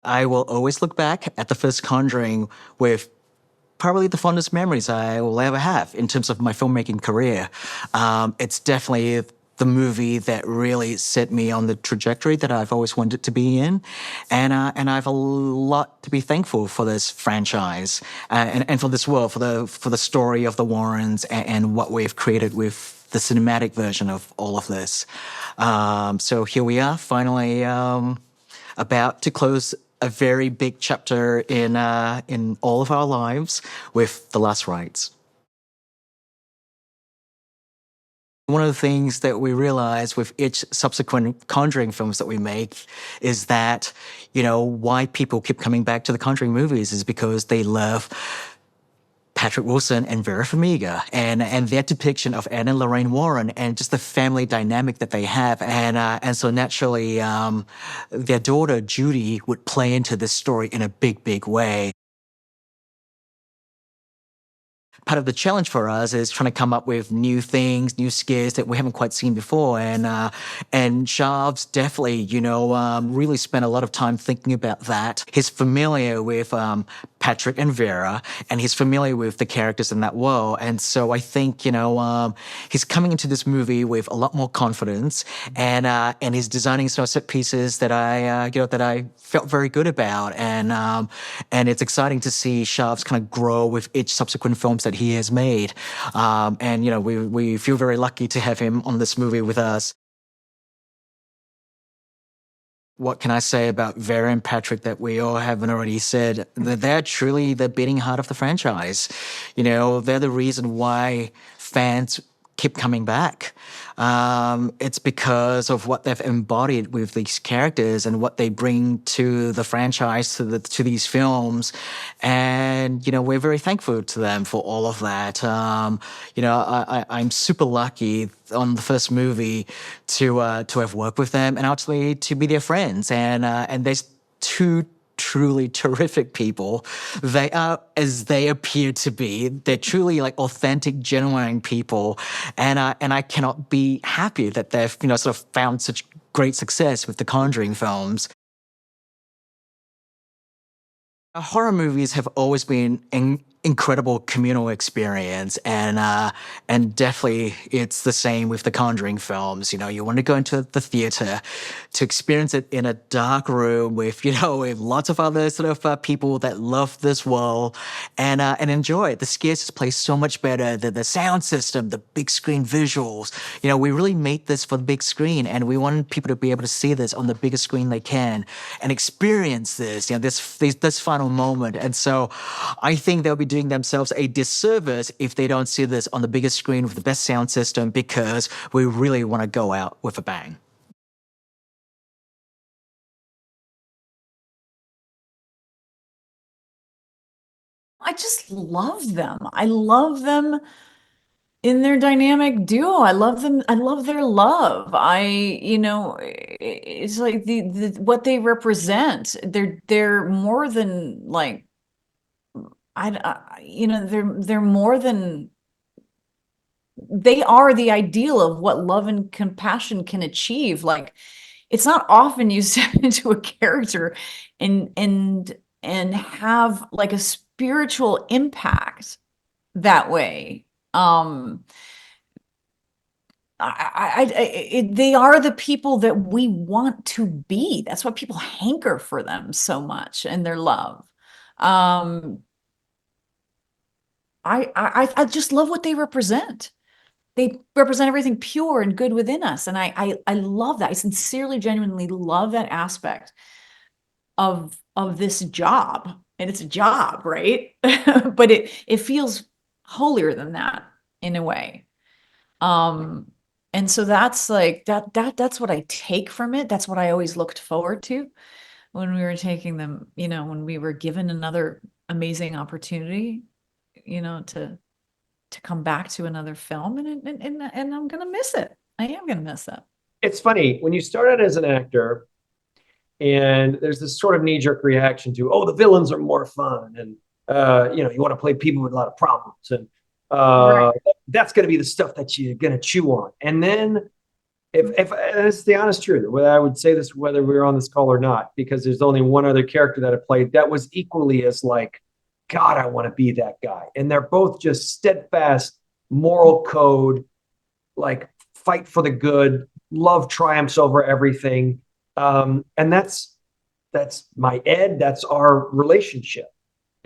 I will always look back at the first Conjuring with probably the fondest memories I will ever have in terms of my filmmaking career. It's definitely the movie that really set me on the trajectory that I've always wanted to be in, and I've a lot to be thankful for this franchise and for this world, for the story of the Warrens and what we've created with the cinematic version of all of this. So here we are, finally. About to close a very big chapter in all of our lives with the last rites. One of the things that we realize with each subsequent Conjuring films that we make is that, why people keep coming back to the Conjuring movies is because they love Patrick Wilson and Vera Farmiga and their depiction of Anne and Lorraine Warren and just the family dynamic that they have. And so naturally, their daughter, Judy, would play into this story in a big, big way. Part of the challenge for us is trying to come up with new things, new scares that we haven't quite seen before. And Shav's definitely, really spent a lot of time thinking about that. He's familiar with Patrick and Vera, and he's familiar with the characters in that world. And so I think, he's coming into this movie with a lot more confidence, and he's designing some set pieces that I felt very good about. And it's exciting to see Shav's kind of grow with each subsequent films that he has made. And we feel very lucky to have him on this movie with us. What can I say about Vera and Patrick that we all haven't already said? That they're truly the beating heart of the franchise. They're the reason why fans keep coming back. It's because of what they've embodied with these characters and what they bring to the franchise, to these films, and we're very thankful to them for all of that. I'm super lucky on the first movie to have worked with them and actually to be their friends, and there's two truly terrific people. They are as they appear to be. They're truly like authentic, genuine people, and I cannot be happy that they've sort of found such great success with the Conjuring films. Horror movies have always been an incredible communal experience, and definitely it's the same with the Conjuring films. You want to go into the theater to experience it in a dark room with with lots of other sort of people that love this world and enjoy it. The scares just play so much better. The sound system, the big screen visuals. We really made this for the big screen, and we want people to be able to see this on the biggest screen they can and experience this. This final moment. And so I think they'll be doing themselves a disservice if they don't see this on the biggest screen with the best sound system, because we really want to go out with a bang. I just love them. I love them in their dynamic duo. I love them. I love their love. It's like the what they represent. They're more than like they're more than they are the ideal of what love and compassion can achieve. Like it's not often you step into a character and have like a spiritual impact that way. They are the people that we want to be. That's why people hanker for them so much and their love. Um, I just love what they represent. They represent everything pure and good within us, and I love that. I sincerely, genuinely love that aspect of this job, and it's a job, right? But it feels holier than that in a way. Um, and so that's like that's what I take from it. That's what I always looked forward to when we were taking them, when we were given another amazing opportunity, to come back to another film, and I'm gonna miss it. I am gonna miss it. It's funny when you start out as an actor and there's this sort of knee-jerk reaction to, oh, the villains are more fun, and you want to play people with a lot of problems, and Right. that's going to be the stuff that you're going to chew on. And then if and it's the honest truth, whether I would say this whether we were on this call or not, because there's only one other character that I played that was equally as like, God, I want to be that guy. And they're both just steadfast moral code, like fight for the good, love triumphs over everything. And that's my Ed, that's our relationship.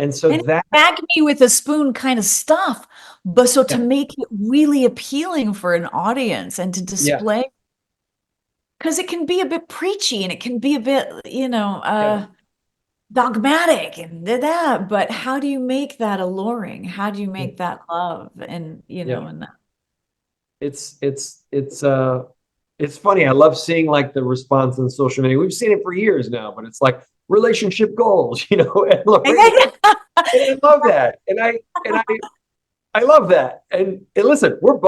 And so And that, bag me with a spoon kind of stuff, but so to yeah, make it really appealing for an audience and to yeah, display, because it can be a bit preachy and it can be a bit, yeah, dogmatic and that, but how do you make that alluring? How do you yeah, make that love? And, yeah. and that. It's funny. I love seeing like the response on social media. We've seen it for years now, but it's like relationship goals, and Lorraine, and I love that. And I love that. And listen, we're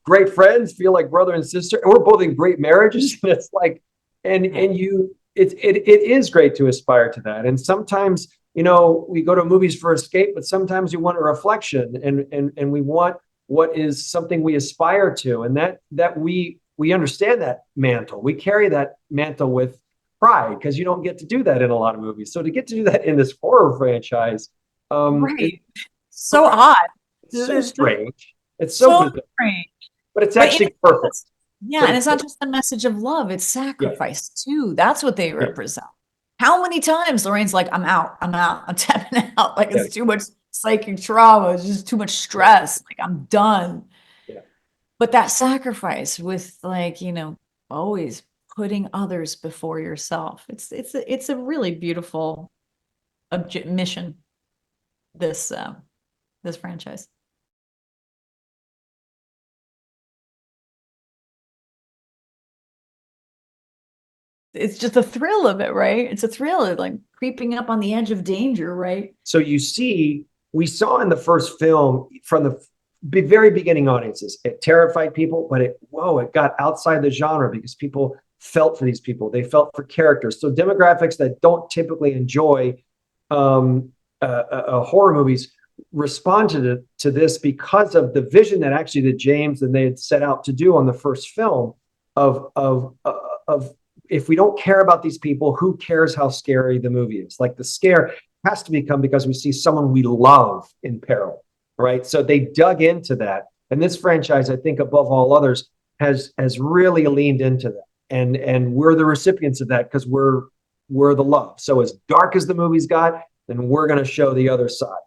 great friends, feel like brother and sister, and we're both in great marriages. And it's like, it is great to aspire to that. And sometimes, we go to movies for escape, but sometimes we want a reflection, and we want what is something we aspire to, and that we understand that mantle. We carry that mantle with pride because you don't get to do that in a lot of movies. So to get to do that in this horror franchise, Right. is So odd. so strange. It's so So bizarre, strange. but it's But actually perfect. yeah, But and it's it's not just a message of love, it's yeah, sacrifice too. That's what they yeah, represent. How many times Lorraine's like, I'm tapping out. Like yeah, it's too much psychic trauma, it's just too much yeah, stress. Like I'm done. yeah. But that sacrifice with like, always putting others before yourself. It's a really beautiful mission, this franchise. It's just a thrill of it, right? It's a thrill of like creeping up on the edge of danger, right? So we saw in the first film from the very beginning audiences, it terrified people, but it got outside the genre because people felt for these people. They felt for characters. So demographics that don't typically enjoy horror movies responded to this because of the vision that James and they had set out to do on the first film of if we don't care about these people, who cares how scary the movie is? Like the scare has to become because we see someone we love in peril, right? So they dug into that, and this franchise, I think, above all others, has really leaned into that, and we're the recipients of that because we're the love. So as dark as the movie's got, then we're going to show the other side,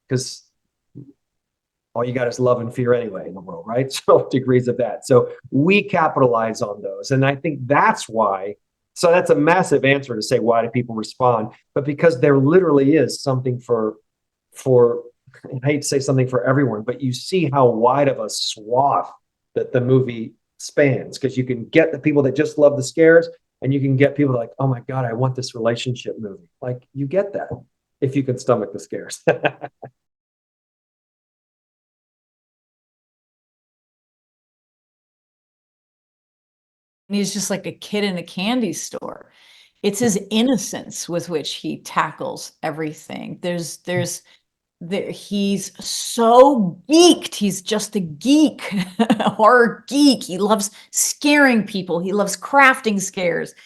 because all you got is love and fear anyway in the world, right? So degrees of that. So we capitalize on those. And I think that's why. So that's a massive answer to say, why do people respond? But because there literally is something for, I hate to say something for everyone, but you see how wide of a swath that the movie spans, because you can get the people that just love the scares, and you can get people like, oh my God, I want this relationship movie. Like you get that if you can stomach the scares. And he's just like a kid in a candy store. It's his innocence with which he tackles everything. He's so geeked. He's just a geek, a horror geek. He loves scaring people. He loves crafting scares.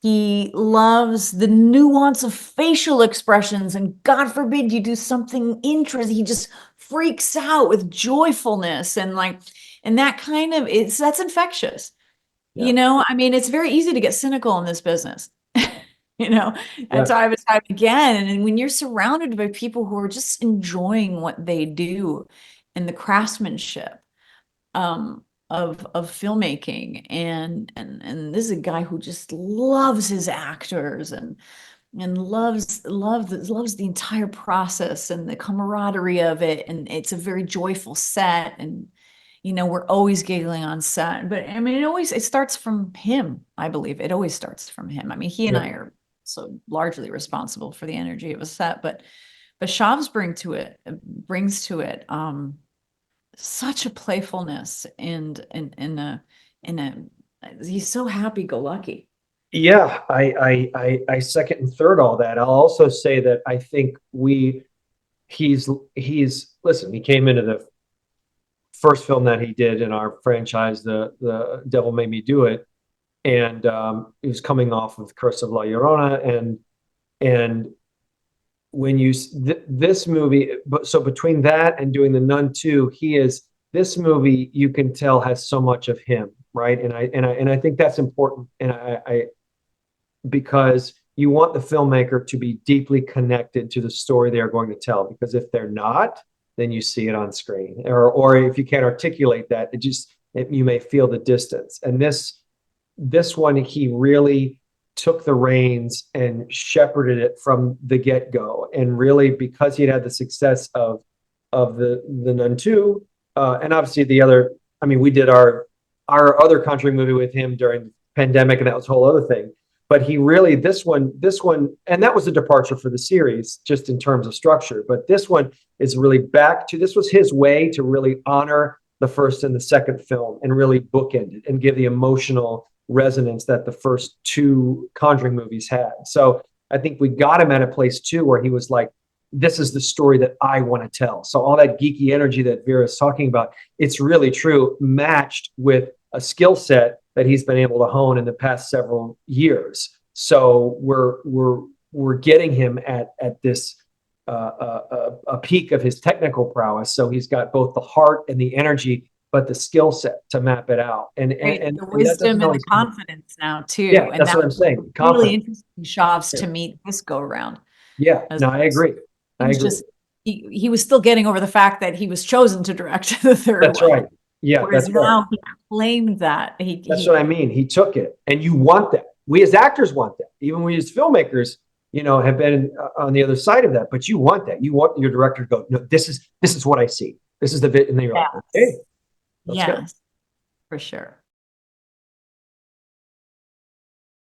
He loves the nuance of facial expressions. And God forbid you do something interesting. He just freaks out with joyfulness and that kind of that's infectious. Yeah, I mean, it's very easy to get cynical in this business, and yeah, time and time again. And when you're surrounded by people who are just enjoying what they do and the craftsmanship of filmmaking, and this is a guy who just loves his actors and loves the entire process and the camaraderie of it, and it's a very joyful set, and we're always giggling on set. But I mean, it starts from him. I believe it always starts from him. I mean, he and yeah. I are so largely responsible for the energy of a set, but Shavs brings to it such a playfulness and in a he's so happy-go-lucky. Yeah, I second and third all that. I'll also say that I think he's listen, he came into first film that he did in our franchise, the Devil Made Me Do It, and he was coming off of Curse of La Llorona, and when you this movie, but so between that and doing The Nun 2, he is this movie, you can tell, has so much of him, right? And I think that's important, and I because you want the filmmaker to be deeply connected to the story they are going to tell, because if they're not, then you see it on screen, or if you can't articulate that, you may feel the distance. And this one, he really took the reins and shepherded it from the get-go, and really, because he had the success of the Nun 2, and obviously the other, I mean, we did our other Conjuring movie with him during the pandemic, and that was a whole other thing. But he really, this one, and that was a departure for the series, just in terms of structure. But this one is really back to, this was his way to really honor the first and the second film, and really bookend it and give the emotional resonance that the first two Conjuring movies had. So I think we got him at a place too where he was like, this is the story that I want to tell. So all that geeky energy that Vera's talking about, it's really true, matched with a skill set that he's been able to hone in the past several years. So we're getting him at this a peak of his technical prowess. So he's got both the heart and the energy, but the skill set to map it out, and The wisdom and the confidence now too. Yeah, and that's what I'm saying. Really interesting shots to meet this go around. Yeah, no, I agree. He was still getting over the fact that he was chosen to direct the third That's one. right. Yeah, Whereas that's now right. he claimed that. That's what I mean. He took it, and you want that. We as actors want that. Even we as filmmakers, have been on the other side of that. But you want that. You want your director to go, no, this is what I see. This is the bit, and then you're like, okay, let's go. Yes, for sure.